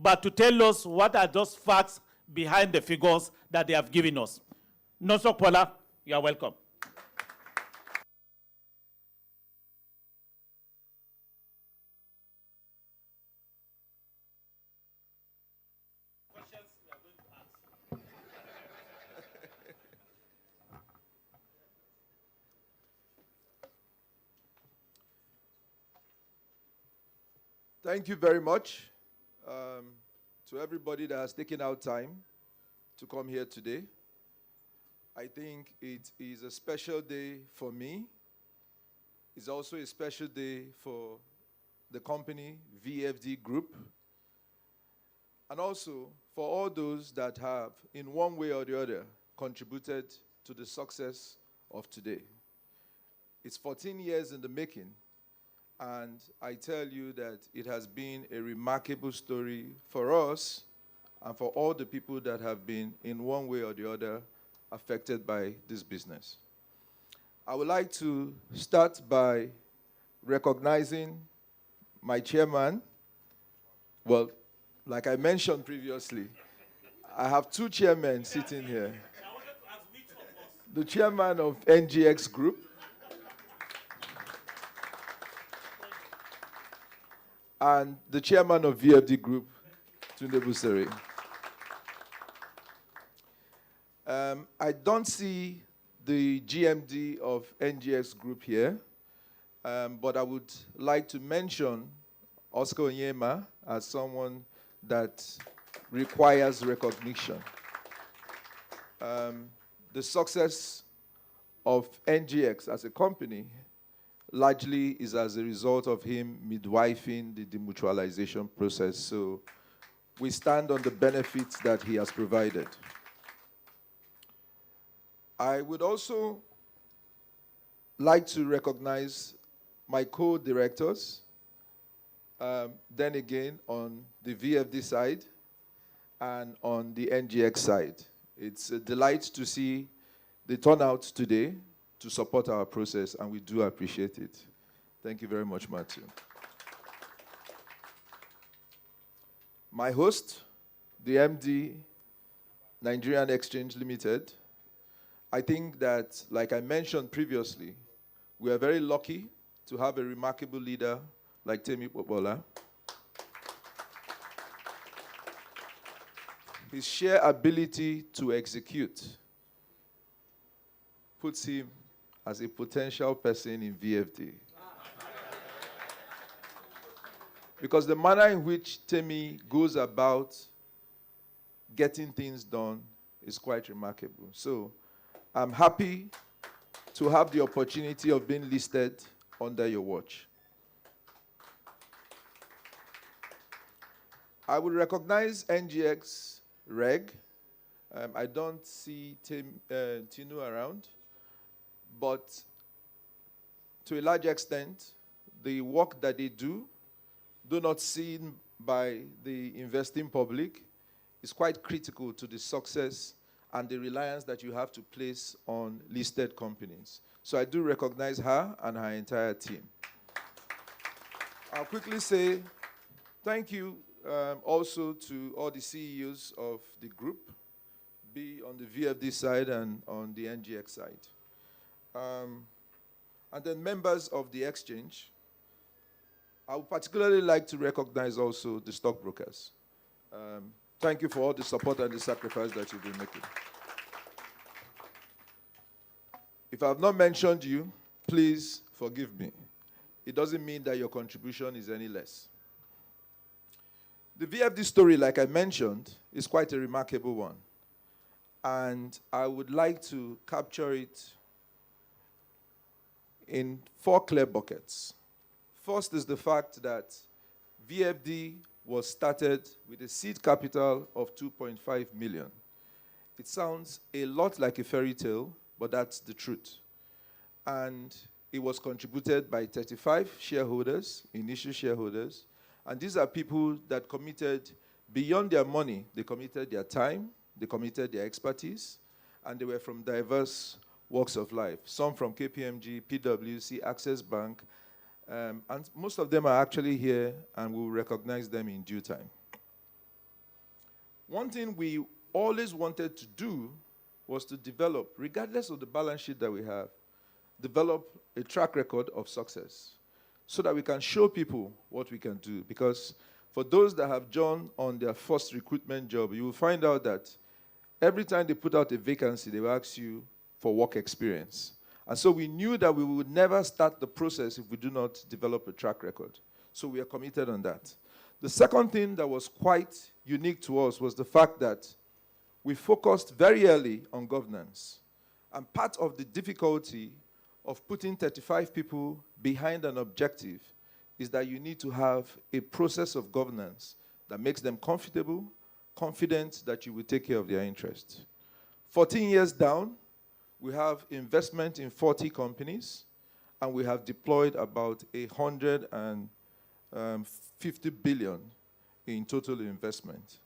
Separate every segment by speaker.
Speaker 1: but to tell us what are those facts behind the figures that they have given us. Nosok Pola, you are welcome.
Speaker 2: Thank you very much to everybody that has taken out time to come here today. I think it is a special day for me. It's also a special day for the company, VFD Group, and also for all those that have, in one way or the other, contributed to the success of today. It's 14 years in the making. And I tell you that it has been a remarkable story for us and for all the people that have been, in one way or the other, affected by this business. I would like to start by recognizing my chairman. Well, like I mentioned previously, I have two chairmen sitting here. The chairman of NGX Group, and the chairman of VFD Group, Tunde Busere. I don't see the GMD of NGX Group here, but I would like to mention Oscar Onyema as someone that requires recognition. The success of NGX as a company largely is as a result of him midwifing the demutualization process. So we stand on the benefits that he has provided. I would also like to recognize my co-directors, then again on the VFD side and on the NGX side. It's a delight to see the turnout today to support our process, and we do appreciate it. Thank you very much, Matthew. My host, the MD, Nigerian Exchange Limited, I think that, like I mentioned previously, we are very lucky to have a remarkable leader like Temi Popola. His sheer ability to execute puts him as a potential person in VFD. Because the manner in which Temi goes about getting things done is quite remarkable. So I'm happy to have the opportunity of being listed under your watch. I will recognize NGX Reg. I don't see Tinu around. But to a large extent, the work that they do, though not seen by the investing public, is quite critical to the success and the reliance that you have to place on listed companies. So I do recognize her and her entire team. I'll quickly say thank you also to all the CEOs of the group, be on the VFD side and on the NGX side. And then members of the exchange. I would particularly like to recognize also the stockbrokers. Thank you for all the support and the sacrifice that you've been making. If I have not mentioned you, please forgive me. It doesn't mean that your contribution is any less. The VFD story, like I mentioned, is quite a remarkable one. And I would like to capture it in 4 clear buckets. First is the fact that VFD was started with a seed capital of 2.5 million. It sounds a lot like a fairy tale, but that's the truth. And it was contributed by 35 shareholders, initial shareholders, and these are people that committed beyond their money. They committed their time, they committed their expertise, and they were from diverse walks of life, some from KPMG, PwC, Access Bank, and most of them are actually here, and we'll recognize them in due time. One thing we always wanted to do was to develop, regardless of the balance sheet that we have, develop a track record of success so that we can show people what we can do. Because for those that have joined on their first recruitment job, you will find out that every time they put out a vacancy, they will ask you for work experience. And so we knew that we would never start the process if we do not develop a track record. So we are committed on that. The second thing that was quite unique to us was the fact that we focused very early on governance. And part of the difficulty of putting 35 people behind an objective is that you need to have a process of governance that makes them comfortable, confident that you will take care of their interests. 14 years down, we have investment in 40 companies, and we have deployed about 150 billion in total investment.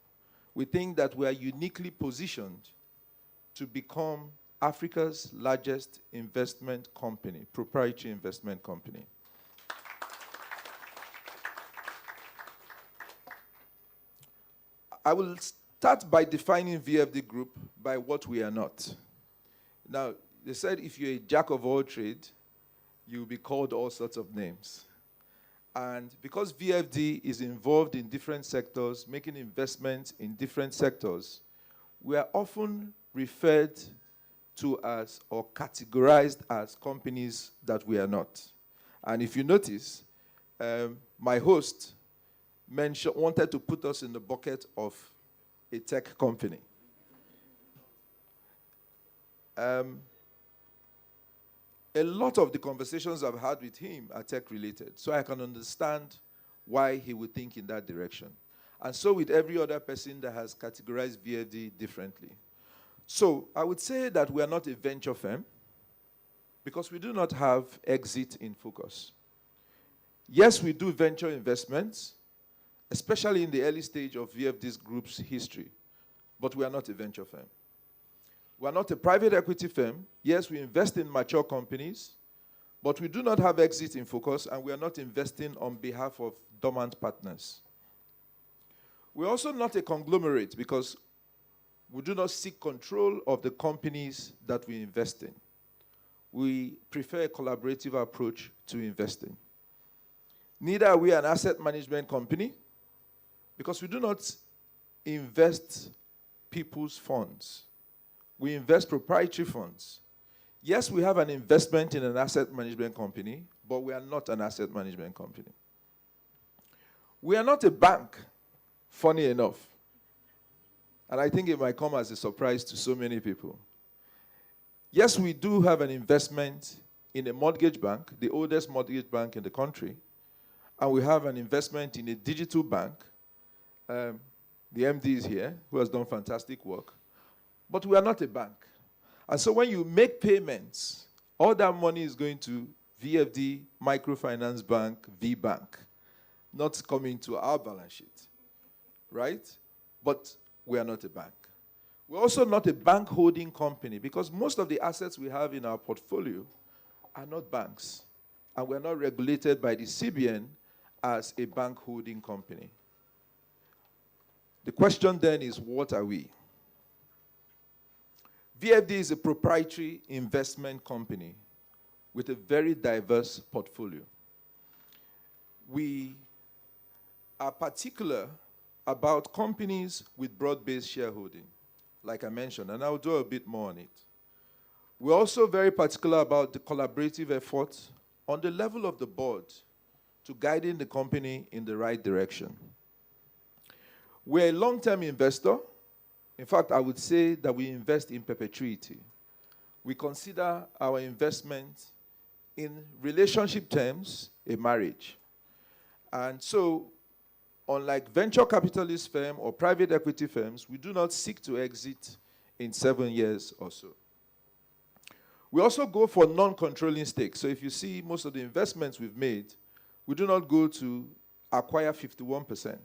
Speaker 2: We think that we are uniquely positioned to become Africa's largest investment company, proprietary investment company. I will start by defining VFD Group by what we are not. Now, they said if you're a jack of all trades, you'll be called all sorts of names. And because VFD is involved in different sectors, making investments in different sectors, we are often referred to as or categorized as companies that we are not. And if you notice, my host wanted to put us in the bucket of a tech company. A lot of the conversations I've had with him are tech-related, so I can understand why he would think in that direction. And so with every other person that has categorized VFD differently. So I would say that we are not a venture firm because we do not have exit in focus. Yes, we do venture investments, especially in the early stage of VFD's group's history, but we are not a venture firm. We are not a private equity firm. Yes, we invest in mature companies, but we do not have exit in focus, and we are not investing on behalf of dormant partners. We're also not a conglomerate because we do not seek control of the companies that we invest in. We prefer a collaborative approach to investing. Neither are we an asset management company because we do not invest people's funds. We invest proprietary funds. Yes, we have an investment in an asset management company, but we are not an asset management company. We are not a bank, funny enough. And I think it might come as a surprise to so many people. Yes, we do have an investment in a mortgage bank, the oldest mortgage bank in the country, and we have an investment in a digital bank. The MD is here, who has done fantastic work. But we are not a bank. And so when you make payments, all that money is going to VFD, Microfinance Bank, V-Bank, not coming to our balance sheet, right? But we are not a bank. We're also not a bank holding company because most of the assets we have in our portfolio are not banks. And we're not regulated by the CBN as a bank holding company. The question then is, what are we? VFD is a proprietary investment company with a very diverse portfolio. We are particular about companies with broad-based shareholding, like I mentioned, and I'll do a bit more on it. We're also very particular about the collaborative effort on the level of the board to guiding the company in the right direction. We're a long-term investor. In fact, I would say that we invest in perpetuity. We consider our investment in relationship terms a marriage. And so, unlike venture capitalist firms or private equity firms, we do not seek to exit in 7 years or so. We also go for non-controlling stakes. So if you see most of the investments we've made, we do not go to acquire 51%.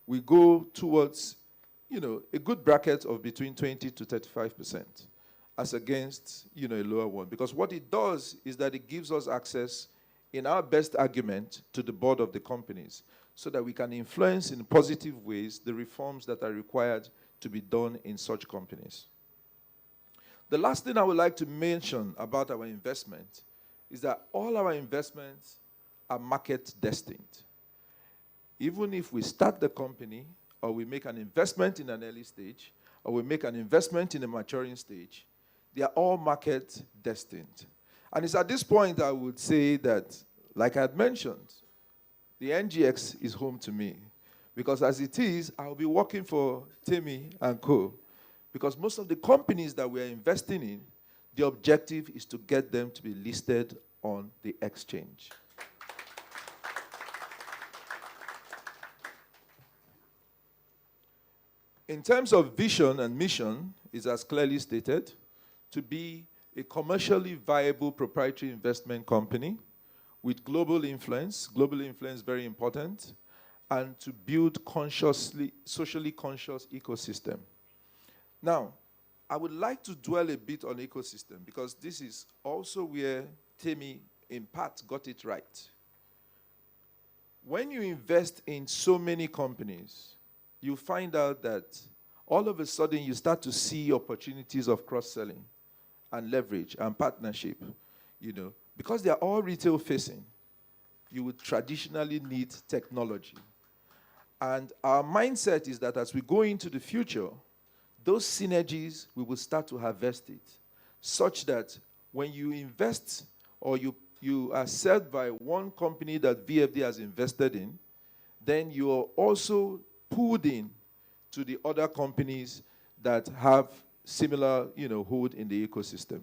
Speaker 2: We go towards a good bracket of between 20 to 35% as against, a lower one. Because what it does is that it gives us access, in our best argument, to the board of the companies. so that we can influence in positive ways the reforms that are required to be done in such companies. The last thing I would like to mention about our investment is that all our investments are market destined. Even if we start the company, or we make an investment in an early stage, or we make an investment in a maturing stage, they are all market destined. And it's at this point I would say that, like I had mentioned, the NGX is home to me. Because as it is, I'll be working for Timmy and Co. Because most of the companies that we are investing in, the objective is to get them to be listed on the exchange. In terms of vision and mission, is as clearly stated, to be a commercially viable proprietary investment company with global influence very important, and to build socially conscious ecosystem. Now, I would like to dwell a bit on ecosystem because this is also where Timmy, in part, got it right. When you invest in so many companies, you find out that all of a sudden you start to see opportunities of cross-selling and leverage and partnership, because they are all retail facing. You would traditionally need technology. And our mindset is that as we go into the future, those synergies, we will start to harvest it, such that when you invest or you are served by one company that VFD has invested in, then you are also pulled in to the other companies that have similar, hold in the ecosystem.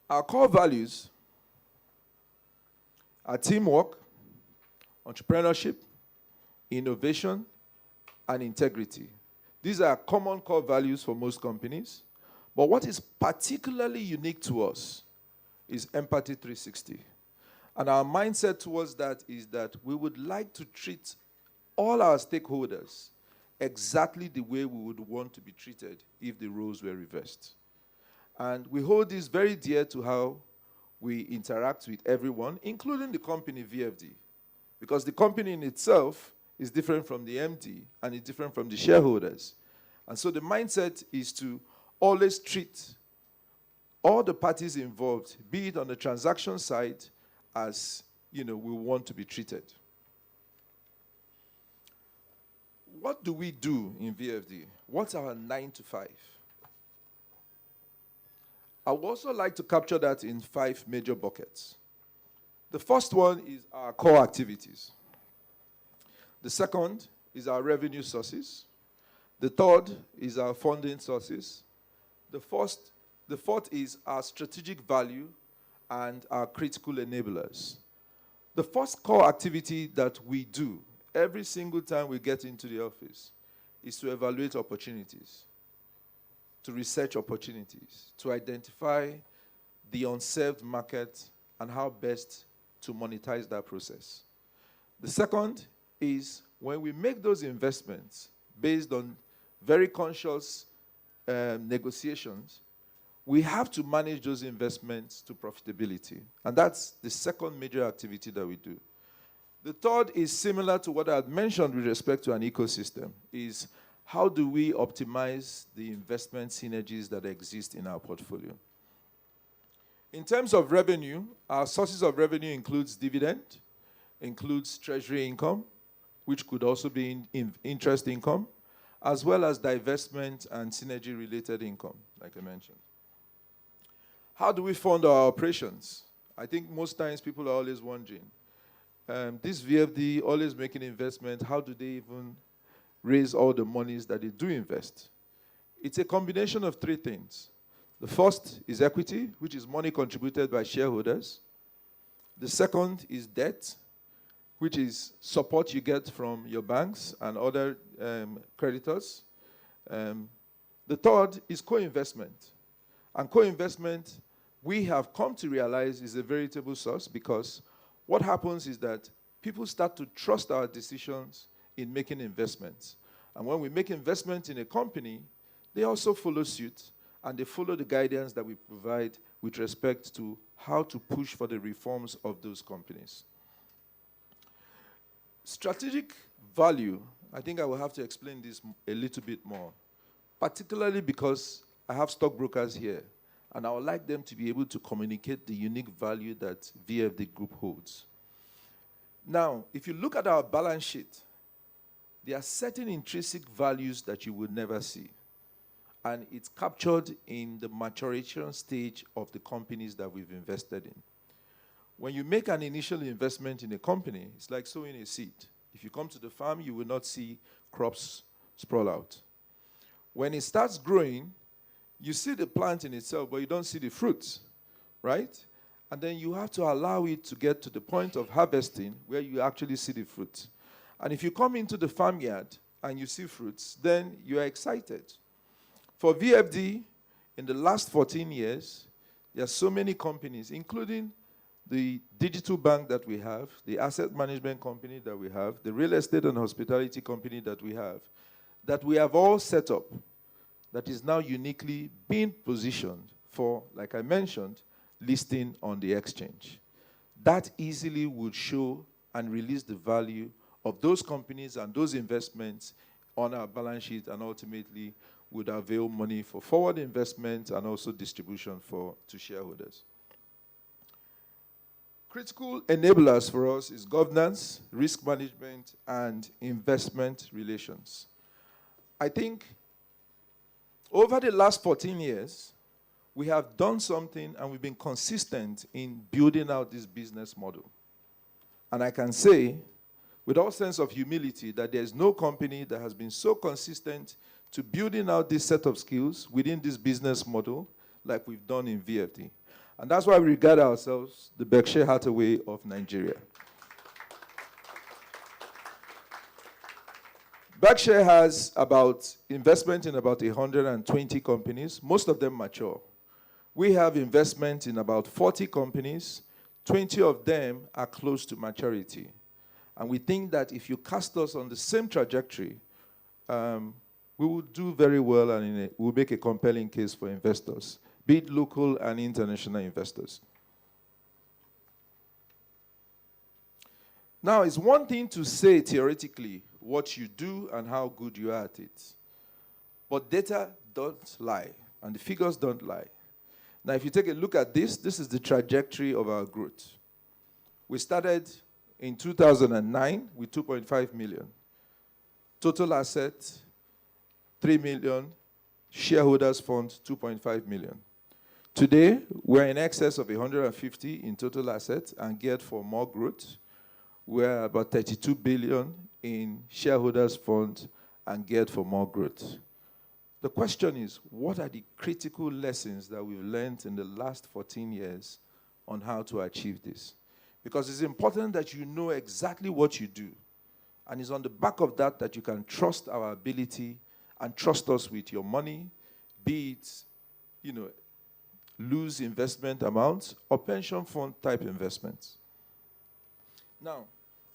Speaker 2: Our core values are teamwork, entrepreneurship, innovation, and integrity. These are common core values for most companies. But what is particularly unique to us is Empathy 360. And our mindset towards that is that we would like to treat all our stakeholders exactly the way we would want to be treated if the roles were reversed. And we hold this very dear to how we interact with everyone, including the company VFD. Because the company in itself is different from the MD and it's different from the shareholders. And so the mindset is to always treat all the parties involved, be it on the transaction side, as we want to be treated. What do we do in VFD? What's our 9 to 5? I would also like to capture that in 5 major buckets. The first one is our core activities. The second is our revenue sources. The third is our funding sources. The fourth is our strategic value and our critical enablers. The first core activity that we do every single time we get into the office is to evaluate opportunities, to research opportunities, to identify the unserved market and how best to monetize that process. The second is when we make those investments based on very conscious negotiations, we have to manage those investments to profitability. And that's the second major activity that we do. The third is similar to what I had mentioned with respect to an ecosystem, is how do we optimize the investment synergies that exist in our portfolio. In terms of revenue, our sources of revenue includes dividend, includes treasury income, which could also be interest income, as well as divestment and synergy-related income, like I mentioned. How do we fund our operations? I think most times people are always wondering, this VFD always making investment, how do they even raise all the monies that they do invest? It's a combination of 3 things. The first is equity, which is money contributed by shareholders. The second is debt, which is support you get from your banks and other creditors. The third is co-investment. And co-investment, we have come to realize, is a veritable source, because what happens is that people start to trust our decisions in making investments. And when we make investments in a company, they also follow suit, and they follow the guidance that we provide with respect to how to push for the reforms of those companies. Strategic value, I think I will have to explain this a little bit more, particularly because I have stockbrokers here, and I would like them to be able to communicate the unique value that VFD Group holds. Now, if you look at our balance sheet, there are certain intrinsic values that you would never see, and it's captured in the maturation stage of the companies that we've invested in. When you make an initial investment in a company, it's like sowing a seed. If you come to the farm, you will not see crops sprawl out. When it starts growing, you see the plant in itself, but you don't see the fruits, right? And then you have to allow it to get to the point of harvesting where you actually see the fruit. And if you come into the farmyard and you see fruits, then you are excited. For VFD, in the last 14 years, there are so many companies, including the digital bank that we have, the asset management company that we have, the real estate and hospitality company that we have all set up, that is now uniquely being positioned for, like I mentioned, listing on the exchange. That easily would show and release the value of those companies and those investments on our balance sheet, and ultimately would avail money for forward investment and also distribution to shareholders. Critical enablers for us is governance, risk management, and investment relations. I think over the last 14 years, we have done something and we've been consistent in building out this business model. And I can say, with all sense of humility, that there's no company that has been so consistent to building out this set of skills within this business model like we've done in VFD. And that's why we regard ourselves the Berkshire Hathaway of Nigeria. Berkshire has investment in about 120 companies, most of them mature. We have investment in about 40 companies, 20 of them are close to maturity. And we think that if you cast us on the same trajectory, we will do very well, and we'll make a compelling case for investors, be it local and international investors. Now, it's one thing to say theoretically what you do and how good you are at it. But data don't lie, and the figures don't lie. Now, if you take a look at this is the trajectory of our growth. We started in 2009 with 2.5 million. Total assets, 3 million. Shareholders' fund, 2.5 million. Today, we're in excess of 150 in total assets and geared for more growth. We're about 32 billion in shareholders' fund and geared for more growth. The question is, what are the critical lessons that we've learned in the last 14 years on how to achieve this? Because it's important that you know exactly what you do. And it's on the back of that that you can trust our ability and trust us with your money, be it, loose investment amounts or pension fund type investments. Now,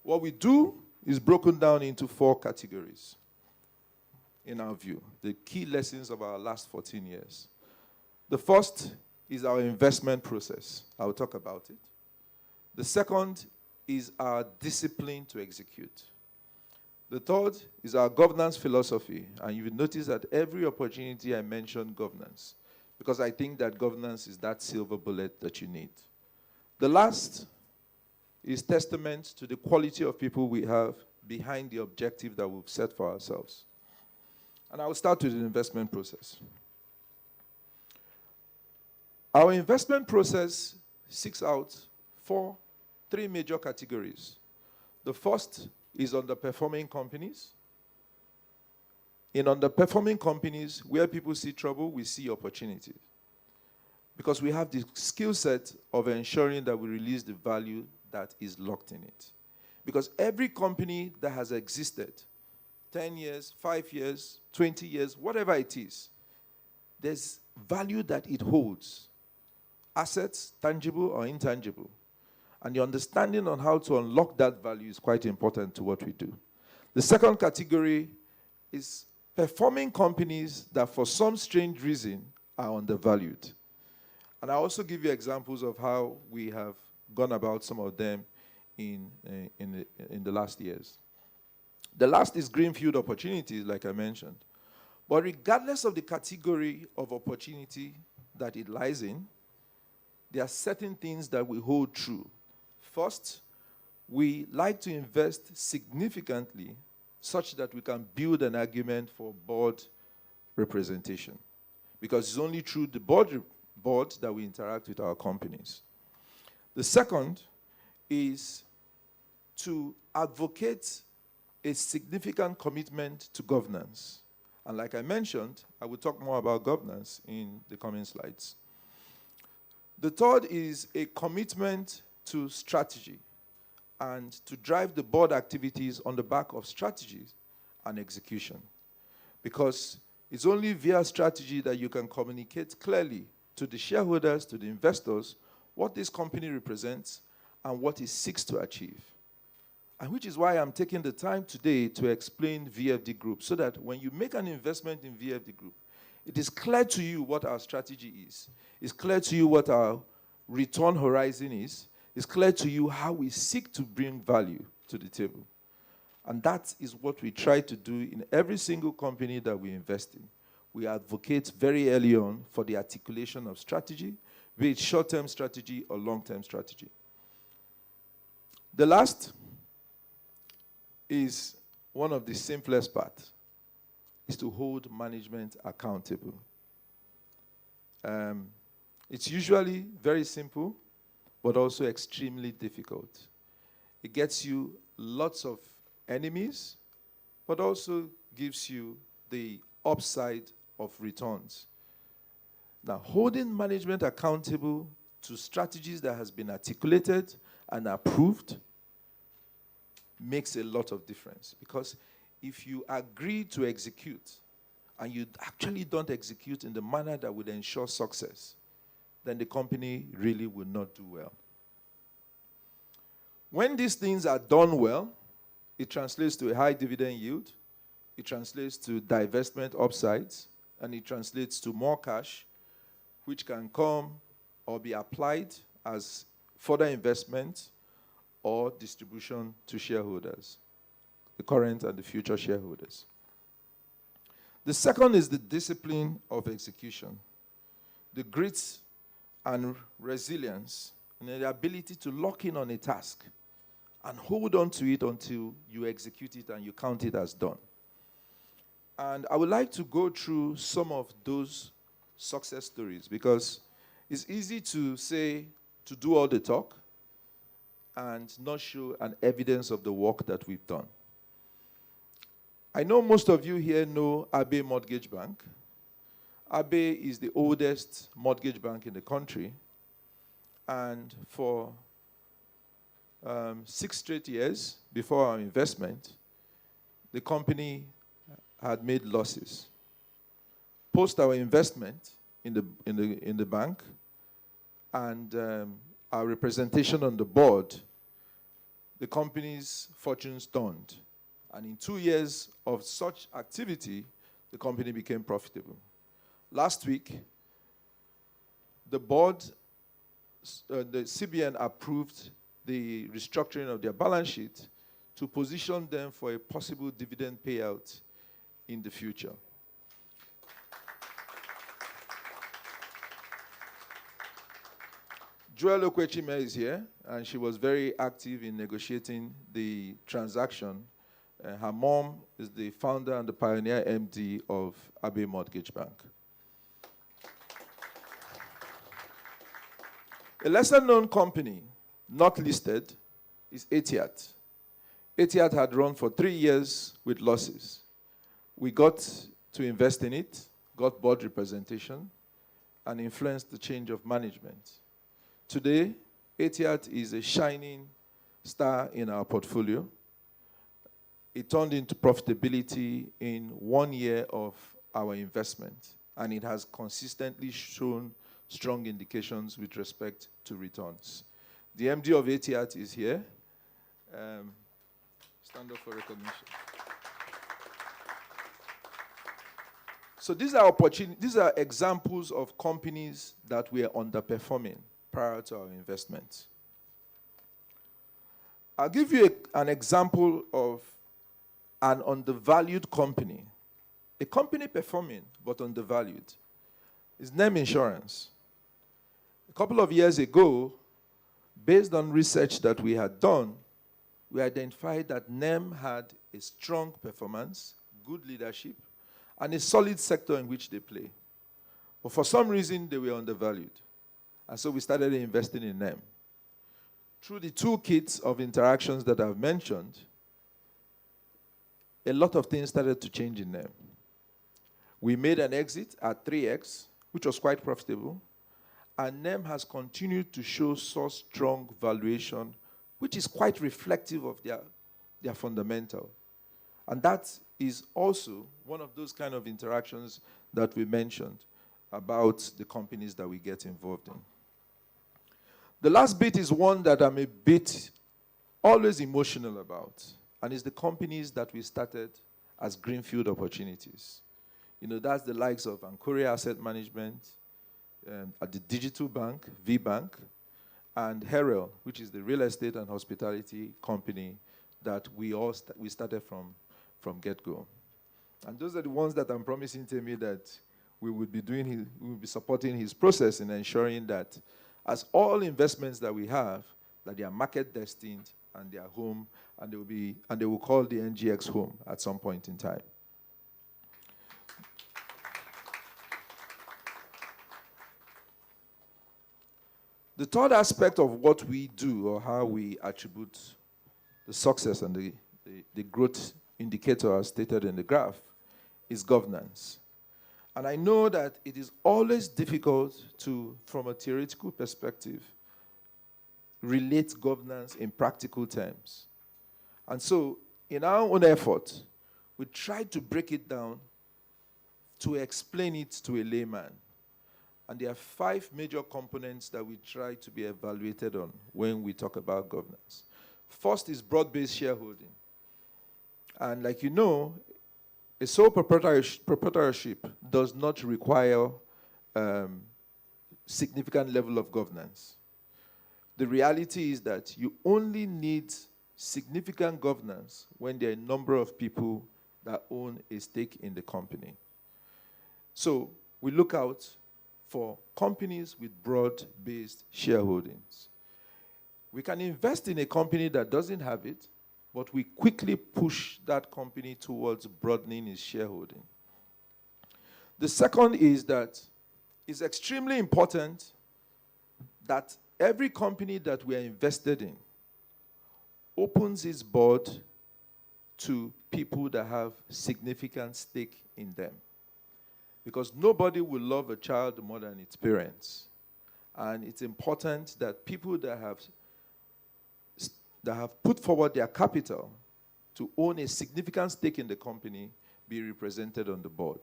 Speaker 2: what we do is broken down into 4 categories, in our view, the key lessons of our last 14 years. The first is our investment process. I'll talk about it. The second is our discipline to execute. The third is our governance philosophy, and you will notice that every opportunity I mention governance, because I think that governance is that silver bullet that you need. The last is testament to the quality of people we have behind the objective that we've set for ourselves. And I will start with the investment process. Our investment process seeks out 3 major categories. The first is underperforming companies. In underperforming companies, where people see trouble, we see opportunity. Because we have the skill set of ensuring that we release the value that is locked in it. Because every company that has existed, 10 years, 5 years, 20 years, whatever it is, there's value that it holds. Assets, tangible or intangible. And the understanding on how to unlock that value is quite important to what we do. The second category is performing companies that for some strange reason are undervalued. And I'll also give you examples of how we have gone about some of them in the last years. The last is greenfield opportunities, like I mentioned. But regardless of the category of opportunity that it lies in, there are certain things that we hold true. First, we like to invest significantly such that we can build an argument for board representation. Because it's only through the board that we interact with our companies. The second is to advocate a significant commitment to governance. And like I mentioned, I will talk more about governance in the coming slides. The third is a commitment to strategy and to drive the board activities on the back of strategies and execution. Because it's only via strategy that you can communicate clearly to the shareholders, to the investors, what this company represents and what it seeks to achieve. And which is why I'm taking the time today to explain VFD Group, so that when you make an investment in VFD Group, it is clear to you what our strategy is. It's clear to you what our return horizon is. It's clear to you how we seek to bring value to the table. And that is what we try to do in every single company that we invest in. We advocate very early on for the articulation of strategy, be it short-term strategy or long-term strategy. The last is one of the simplest parts, is to hold management accountable. It's usually very simple, but also extremely difficult. It gets you lots of enemies, but also gives you the upside of returns. Now, holding management accountable to strategies that has been articulated and approved makes a lot of difference. Because if you agree to execute and you actually don't execute in the manner that would ensure success, then the company really will not do well. When these things are done well, it translates to a high dividend yield, it translates to divestment upsides, and it translates to more cash, which can come or be applied as further investment or distribution to shareholders, the current and the future shareholders. The second is the discipline of execution, the grit and resilience, and the ability to lock in on a task and hold on to it until you execute it and you count it as done. And I would like to go through some of those success stories, because it's easy to say, to do all the talk and not show an evidence of the work that we've done. I know most of you here know Abe Mortgage Bank. Abe is the oldest mortgage bank in the country, and for 6 straight years before our investment, the company had made losses. Post our investment in the bank and our representation on the board, the company's fortunes turned. And in 2 years of such activity, the company became profitable. Last week, the board, the CBN approved the restructuring of their balance sheet to position them for a possible dividend payout in the future. Joelle Okwechime is here, and she was very active in negotiating the transaction. Her mom is the founder and the pioneer MD of Abe Mortgage Bank. A lesser-known company, not listed, is Etihad. Etihad had run for 3 years with losses. We got to invest in it, got board representation, and influenced the change of management. Today, Etihad is a shining star in our portfolio. It turned into profitability in 1 year of our investment, and it has consistently shown strong indications with respect to returns. The MD of Etihad is here. Stand up for recognition. So these are examples of companies that we are underperforming prior to our investment. I'll give you an example of an undervalued company, a company performing but undervalued, is NEM Insurance. A couple of years ago, based on research that we had done, we identified that NEM had a strong performance, good leadership, and a solid sector in which they play. But for some reason, they were undervalued. And so we started investing in NEM. Through the toolkits of interactions that I've mentioned, a lot of things started to change in NEM. We made an exit at 3x, which was quite profitable, and NEM has continued to show so strong valuation, which is quite reflective of their fundamental. And that is also one of those kind of interactions that we mentioned about the companies that we get involved in. The last bit is one that I'm a bit always emotional about, and it's the companies that we started as greenfield opportunities. You know, that's the likes of Ankoria Asset Management, at the digital bank, VBank, and Herel, which is the real estate and hospitality company that we started from get-go. And those are the ones that I'm promising Temi that we will be supporting his process in ensuring that as all investments that we have, that they are market destined and they are home, and they will call the NGX home at some point in time. The third aspect of what we do, or how we attribute the success and the growth indicator as stated in the graph, is governance. And I know that it is always difficult to, from a theoretical perspective, relate governance in practical terms. And so, in our own effort, we tried to break it down to explain it to a layman. And there are 5 major components that we try to be evaluated on when we talk about governance. First is broad-based shareholding. And like you know, a sole proprietorship does not require significant level of governance. The reality is that you only need significant governance when there are a number of people that own a stake in the company. So we look out for companies with broad-based shareholdings. We can invest in a company that doesn't have it, but we quickly push that company towards broadening its shareholding. The second is that it's extremely important that every company that we are invested in opens its board to people that have significant stake in them. Because nobody will love a child more than its parents. And it's important that people that have put forward their capital to own a significant stake in the company be represented on the board.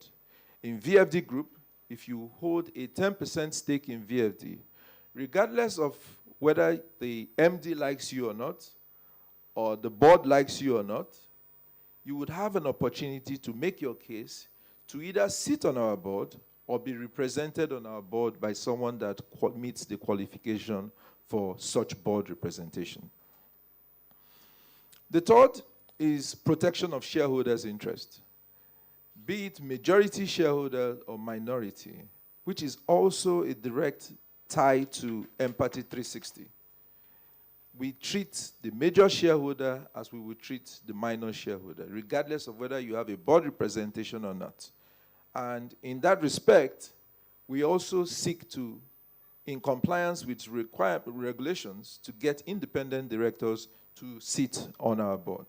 Speaker 2: In VFD Group, if you hold a 10% stake in VFD, regardless of whether the MD likes you or not, or the board likes you or not, you would have an opportunity to make your case to either sit on our board or be represented on our board by someone that meets the qualification for such board representation. The third is protection of shareholders' interest, be it majority shareholder or minority, which is also a direct tie to Empathy 360. We treat the major shareholder as we would treat the minor shareholder, regardless of whether you have a board representation or not. And in that respect, we also seek to, in compliance with regulations, to get independent directors to sit on our board.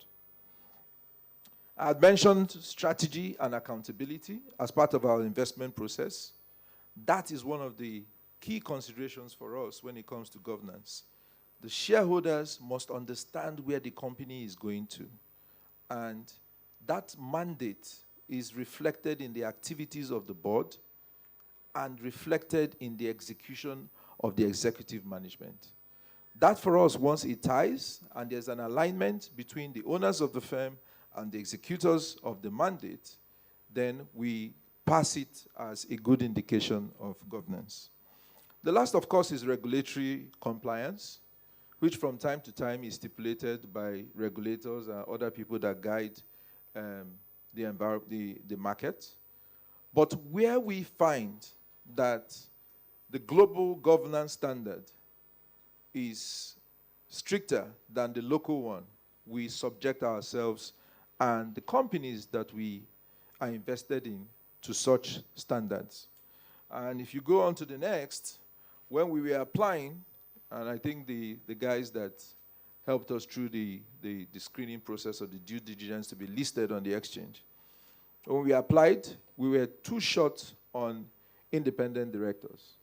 Speaker 2: I had mentioned strategy and accountability as part of our investment process. That is one of the key considerations for us when it comes to governance. The shareholders must understand where the company is going to. And that mandate is reflected in the activities of the board and reflected in the execution of the executive management. That for us, once it ties and there's an alignment between the owners of the firm and the executors of the mandate, then we pass it as a good indication of governance. The last, of course, is regulatory compliance, which from time to time is stipulated by regulators and other people that guide the market. But where we find that the global governance standard is stricter than the local one, we subject ourselves and the companies that we are invested in to such standards. And if you go on to the next, when we were applying, and I think the guys that helped us through the screening process of the due diligence to be listed on the exchange, when we applied, we were too short on independent directors.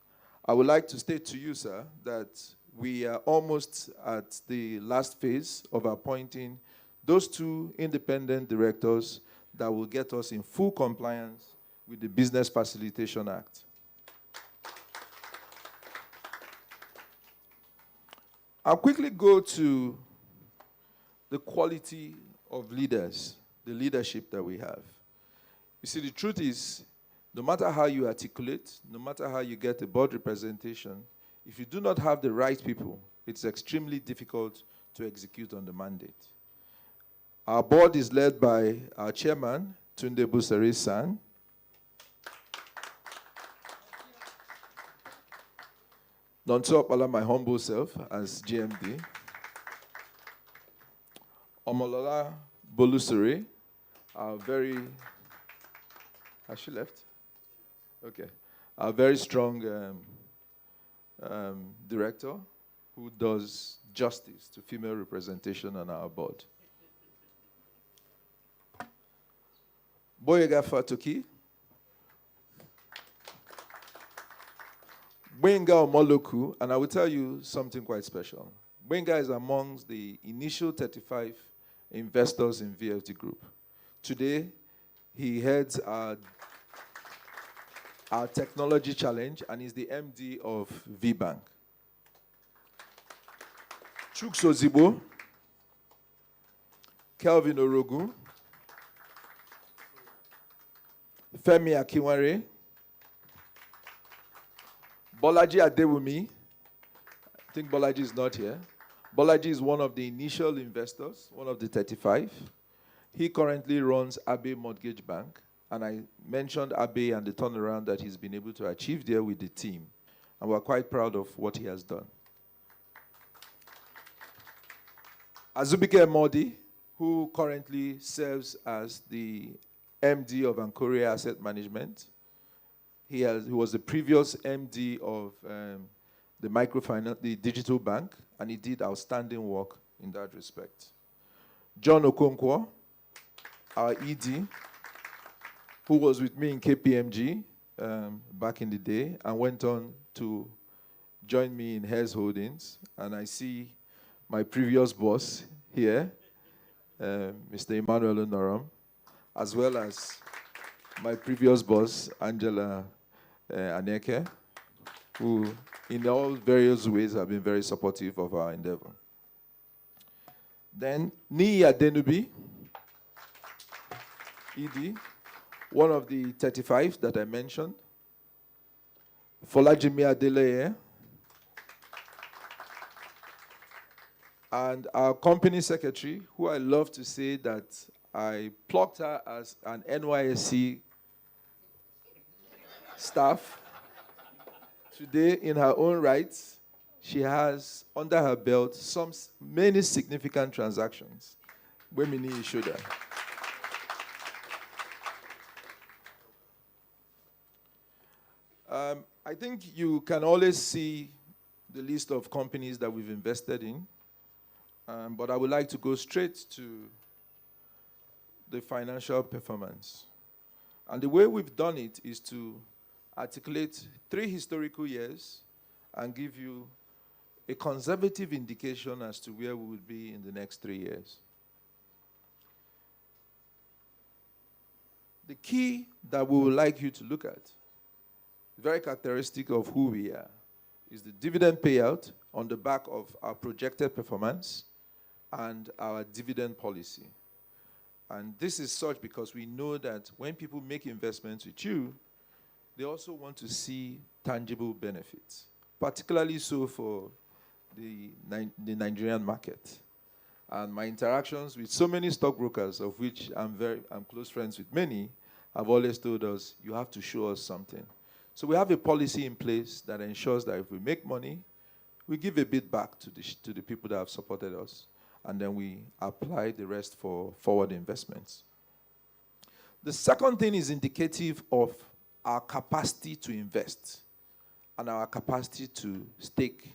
Speaker 2: I would like to state to you, sir, that we are almost at the last phase of appointing those 2 independent directors that will get us in full compliance with the Business Facilitation Act. I'll quickly go to the quality of leaders, the leadership that we have. You see, the truth is, no matter how you articulate, no matter how you get a board representation, if you do not have the right people, it's extremely difficult to execute on the mandate. Our board is led by our chairman, Tunde Busari-san. Nonso Opala, my humble self, as GMD. Omolola Bolusuri, our very... Has she left? Okay. Our very strong director who does justice to female representation on our board. Boyega Fatoki. Benga Omoloku, and I will tell you something quite special. Benga is amongst the initial 35 investors in VFD Group. Today, he heads our technology challenge and is the MD of VBank. Chukso Zibo, Kelvin Orogu, Femi Akinware, Bolaji Adewumi. I think Bolaji is not here. Bolaji is one of the initial investors, one of the 35. He currently runs Abe Mortgage Bank, and I mentioned Abe and the turnaround that he's been able to achieve there with the team, and we're quite proud of what he has done. Azubike Modi, who currently serves as the MD of Ankoria Asset Management. He was the previous MD of the microfinance, the digital bank, and he did outstanding work in that respect. John Okonkwo, our ED, who was with me in KPMG back in the day and went on to join me in Hairs Holdings. And I see my previous boss here, Mr. Emmanuel Onoram, as well as my previous boss, Angela Aneke, who in all various ways have been very supportive of our endeavor. Then Nii Adenubi, ED, one of the 35 that I mentioned. Folajimi Adeleye, and our company secretary, who I love to say that I plucked her as an NYSC staff. Today, in her own rights, she has under her belt many significant transactions. Wemini Ishoda. I think you can always see the list of companies that we've invested in, but I would like to go straight to the financial performance. And the way we've done it is to articulate 3 historical years and give you a conservative indication as to where we would be in the next 3 years. The key that we would like you to look at, very characteristic of who we are, is the dividend payout on the back of our projected performance and our dividend policy. And this is such because we know that when people make investments with you, they also want to see tangible benefits, particularly so for the Nigerian market. And my interactions with so many stockbrokers, of which I'm close friends with many, have always told us, you have to show us something. So we have a policy in place that ensures that if we make money, we give a bit back to the people that have supported us, and then we apply the rest for forward investments. The second thing is indicative of our capacity to invest and our capacity to stake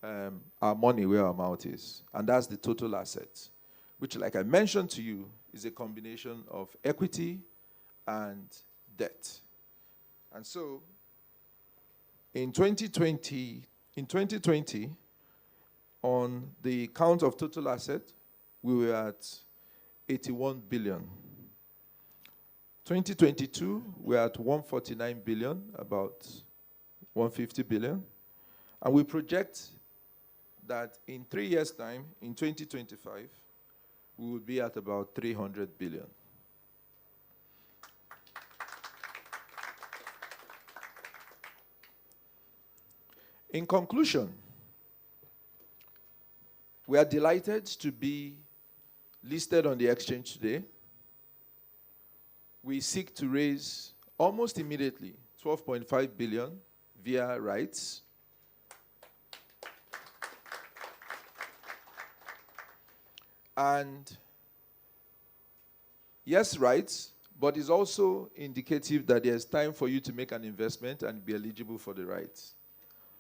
Speaker 2: our money where our mouth is, and that's the total assets, which, like I mentioned to you, is a combination of equity and debt. And so, in 2020, on the count of total asset, we were at 81 billion. 2022, we're at 149 billion, about 150 billion. And we project that in 3 years' time, in 2025, we will be at about 300 billion. In conclusion, we are delighted to be listed on the exchange today. We seek to raise almost immediately 12.5 billion via rights. And yes, rights, but it's also indicative that there's time for you to make an investment and be eligible for the rights.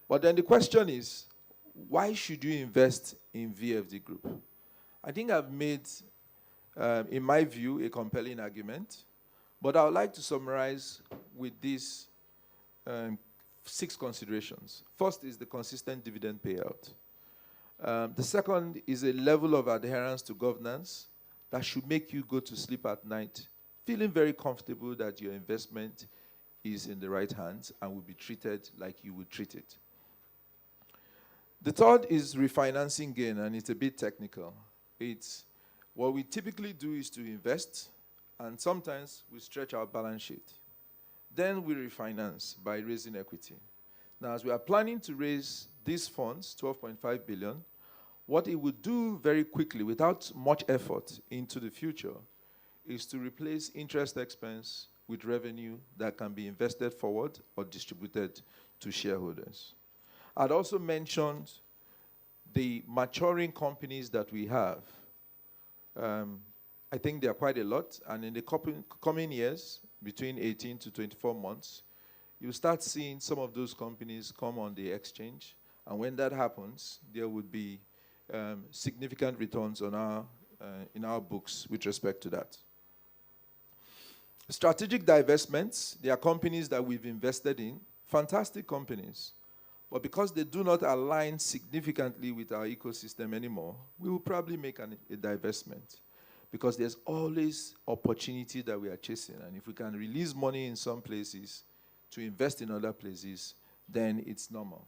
Speaker 2: But then the question is, why should you invest in VFD Group? I think I've made, in my view, a compelling argument. But I would like to summarize with these 6 considerations. First is the consistent dividend payout. The second is a level of adherence to governance that should make you go to sleep at night feeling very comfortable that your investment is in the right hands and will be treated like you would treat it. The third is refinancing gain, and it's a bit technical. It's what we typically do is to invest, and sometimes we stretch our balance sheet. Then we refinance by raising equity. Now, as we are planning to raise these funds, 12.5 billion, what it would do very quickly, without much effort into the future, is to replace interest expense with revenue that can be invested forward or distributed to shareholders. I'd also mentioned the maturing companies that we have. I think there are quite a lot, and in the coming years, between 18 to 24 months, you'll start seeing some of those companies come on the exchange, and when that happens, there would be significant returns on in our books with respect to that. Strategic divestments, they are companies that we've invested in, fantastic companies, but because they do not align significantly with our ecosystem anymore, we will probably make a divestment, because there's always opportunity that we are chasing, and if we can release money in some places to invest in other places, then it's normal.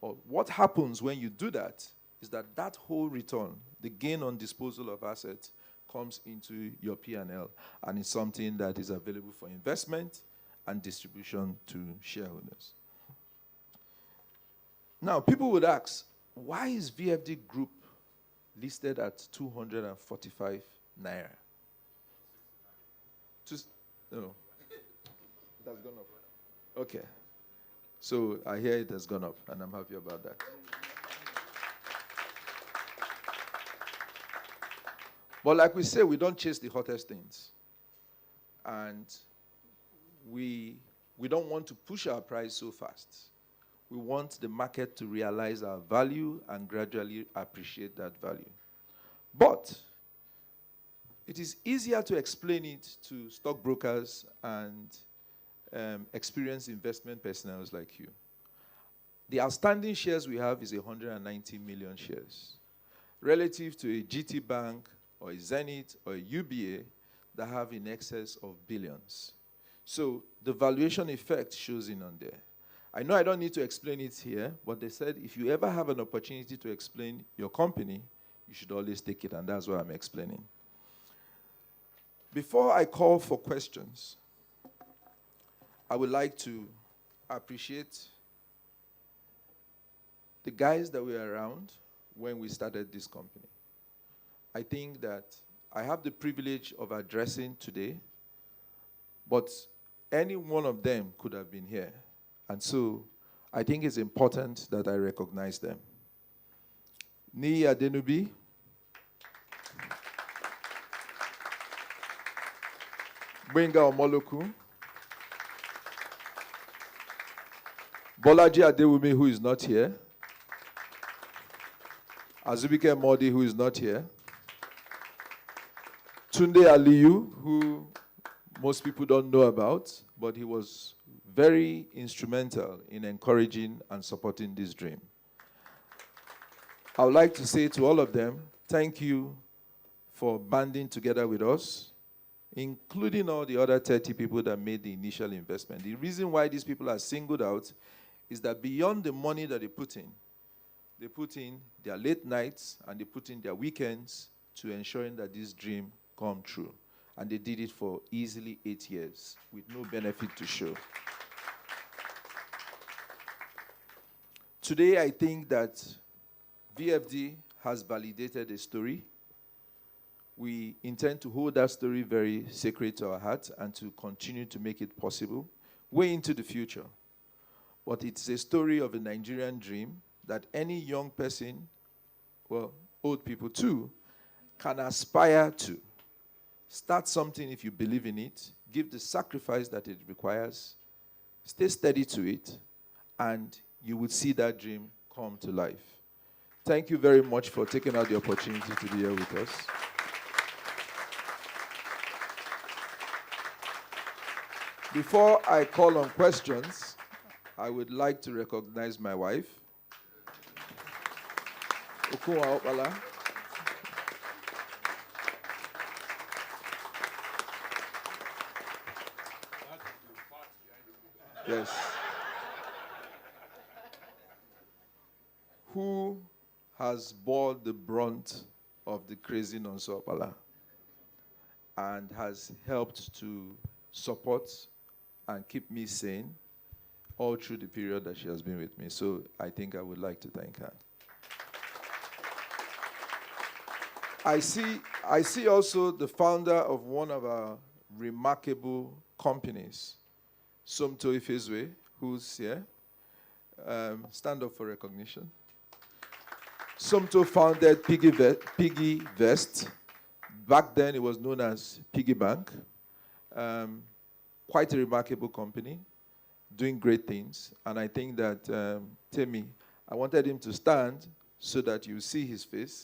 Speaker 2: But what happens when you do that is that that whole return, the gain on disposal of assets, comes into your P&L, and it's something that is available for investment and distribution to shareholders. Now, people would ask, why is VFD Group listed at 245 naira? No, it has gone up. Okay. So I hear it has gone up, and I'm happy about that. But like we say, we don't chase the hottest things. And we don't want to push our price so fast. We want the market to realize our value and gradually appreciate that value. But it is easier to explain it to stockbrokers and experienced investment personnel like you. The outstanding shares we have is 190 million shares, relative to a GT Bank or a Zenith or a UBA that have in excess of billions. So the valuation effect shows in on there. I know I don't need to explain it here, but they said if you ever have an opportunity to explain your company, you should always take it, and that's what I'm explaining. Before I call for questions, I would like to appreciate the guys that were around when we started this company. I think that I have the privilege of addressing today, but any one of them could have been here. And so I think it's important that I recognize them. Ni Adenubi, Benga Omoloku, Bolaji Adewumi, who is not here, Azubike Modi, who is not here, Tunde Aliyu, who most people don't know about, but he was very instrumental in encouraging and supporting this dream. I would like to say to all of them, thank you for banding together with us, including all the other 30 people that made the initial investment. The reason why these people are singled out is that beyond the money that they put in their late nights and they put in their weekends to ensuring that this dream come true. And they did it for easily 8 years with no benefit to show. Today, I think that VFD has validated a story. We intend to hold that story very sacred to our hearts and to continue to make it possible way into the future. But it's a story of a Nigerian dream that any young person, well, old people too, can aspire to. Start something if you believe in it, give the sacrifice that it requires, stay steady to it, and you will see that dream come to life. Thank you very much for taking out the opportunity to be here with us. Before I call on questions, I would like to recognize my wife, Okunwa Opala. Yes. Who has borne the brunt of the crazy Nonso Opala and has helped to support and keep me sane all through the period that she has been with me. So I think I would like to thank her. I see also the founder of one of our remarkable companies, Somto Ifezwe, who's here. Stand up for recognition. Somto founded Piggy Vest. Back then, it was known as Piggy Bank. Quite a remarkable company, doing great things. And I think that, Temi, I wanted him to stand so that you see his face.